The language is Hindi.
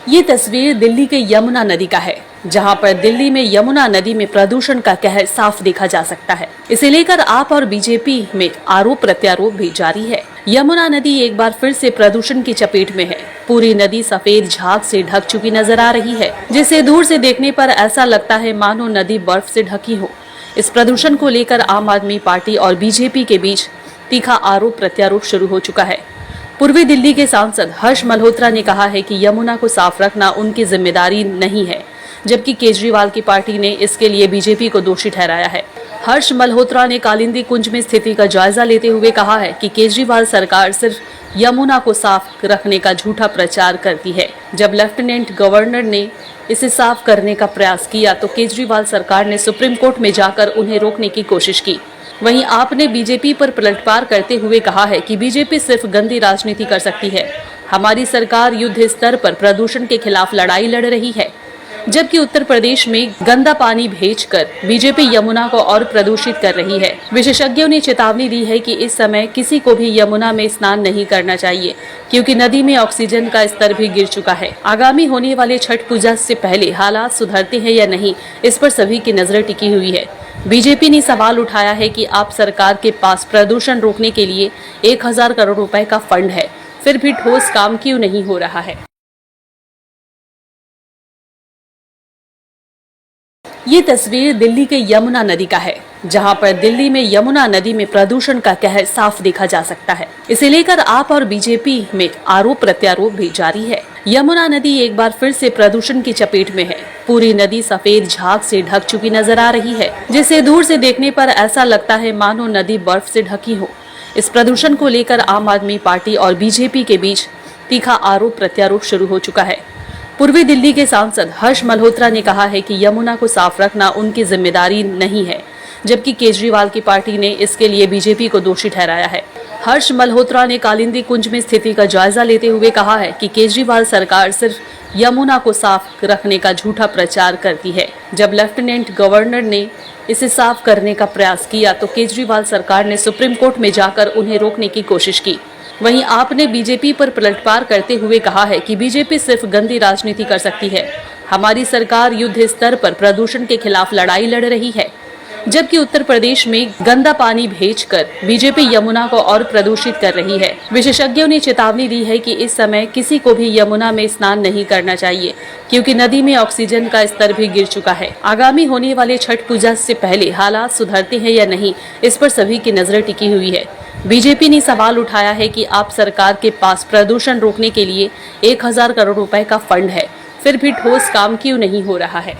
ये तस्वीर दिल्ली के यमुना नदी का है, जहां पर दिल्ली में यमुना नदी में प्रदूषण का कहर साफ देखा जा सकता है। इसे लेकर आप और बीजेपी में आरोप प्रत्यारोप भी जारी है। यमुना नदी एक बार फिर से प्रदूषण की चपेट में है। पूरी नदी सफेद झाग से ढक चुकी नजर आ रही है, जिसे दूर से देखने पर ऐसा लगता है मानो नदी बर्फ से ढकी हो। इस प्रदूषण को लेकर आम आदमी पार्टी और बीजेपी के बीच तीखा आरोप प्रत्यारोप शुरू हो चुका है। पूर्वी दिल्ली के सांसद हर्ष मल्होत्रा ने कहा है कि यमुना को साफ रखना उनकी जिम्मेदारी नहीं है, जबकि केजरीवाल की पार्टी ने इसके लिए बीजेपी को दोषी ठहराया है। हर्ष मल्होत्रा ने कालिंदी कुंज में स्थिति का जायजा लेते हुए कहा है कि केजरीवाल सरकार सिर्फ यमुना को साफ रखने का झूठा प्रचार करती है। जब लेफ्टिनेंट गवर्नर ने इसे साफ करने का प्रयास किया तो केजरीवाल सरकार ने सुप्रीम कोर्ट में जाकर उन्हें रोकने की कोशिश की। वहीं आपने बीजेपी पर पलटवार करते हुए कहा है कि बीजेपी सिर्फ गंदी राजनीति कर सकती है। हमारी सरकार युद्ध स्तर पर प्रदूषण के खिलाफ लड़ाई लड़ रही है, जबकि उत्तर प्रदेश में गंदा पानी भेजकर बीजेपी यमुना को और प्रदूषित कर रही है। विशेषज्ञों ने चेतावनी दी है कि इस समय किसी को भी यमुना में स्नान नहीं करना चाहिए, क्योंकि नदी में ऑक्सीजन का स्तर भी गिर चुका है। आगामी होने वाले छठ पूजा से पहले हालात सुधरते हैं या नहीं, इस पर सभी की नजर टिकी हुई है। बीजेपी ने सवाल उठाया है कि आप सरकार के पास प्रदूषण रोकने के लिए 1000 करोड़ रुपए का फंड है, फिर भी ठोस काम क्यों नहीं हो रहा है। ये तस्वीर दिल्ली के यमुना नदी का है, जहां पर दिल्ली में यमुना नदी में प्रदूषण का कहर साफ देखा जा सकता है। इसे लेकर आप और बीजेपी में आरोप प्रत्यारोप भी जारी है। यमुना नदी एक बार फिर से प्रदूषण की चपेट में है। पूरी नदी सफेद झाग से ढक चुकी नजर आ रही है, जिसे दूर से देखने पर ऐसा लगता है मानो नदी बर्फ से ढकी हो। इस प्रदूषण को लेकर आम आदमी पार्टी और बीजेपी के बीच तीखा आरोप प्रत्यारोप शुरू हो चुका है। पूर्वी दिल्ली के सांसद हर्ष मल्होत्रा ने कहा है कि यमुना को साफ रखना उनकी जिम्मेदारी नहीं है, जबकि केजरीवाल की पार्टी ने इसके लिए बीजेपी को दोषी ठहराया है। हर्ष मल्होत्रा ने कालिंदी कुंज में स्थिति का जायजा लेते हुए कहा है कि केजरीवाल सरकार सिर्फ यमुना को साफ रखने का झूठा प्रचार करती है। जब लेफ्टिनेंट गवर्नर ने इसे साफ करने का प्रयास किया तो केजरीवाल सरकार ने सुप्रीम कोर्ट में जाकर उन्हें रोकने की कोशिश की। वहीं आपने बीजेपी पर पलटवार करते हुए कहा है कि बीजेपी सिर्फ गंदी राजनीति कर सकती है। हमारी सरकार युद्ध स्तर पर प्रदूषण के खिलाफ लड़ाई लड़ रही है, जबकि उत्तर प्रदेश में गंदा पानी भेजकर बीजेपी यमुना को और प्रदूषित कर रही है। विशेषज्ञों ने चेतावनी दी है कि इस समय किसी को भी यमुना में स्नान नहीं करना चाहिए, क्योंकि नदी में ऑक्सीजन का स्तर भी गिर चुका है। आगामी होने वाले छठ पूजा से पहले हालात सुधरते हैं या नहीं, इस पर सभी की नजर टिकी हुई है। बीजेपी ने सवाल उठाया है कि आप सरकार के पास प्रदूषण रोकने के लिए 1000 करोड़ रुपए का फंड है, फिर भी ठोस काम क्यों नहीं हो रहा है।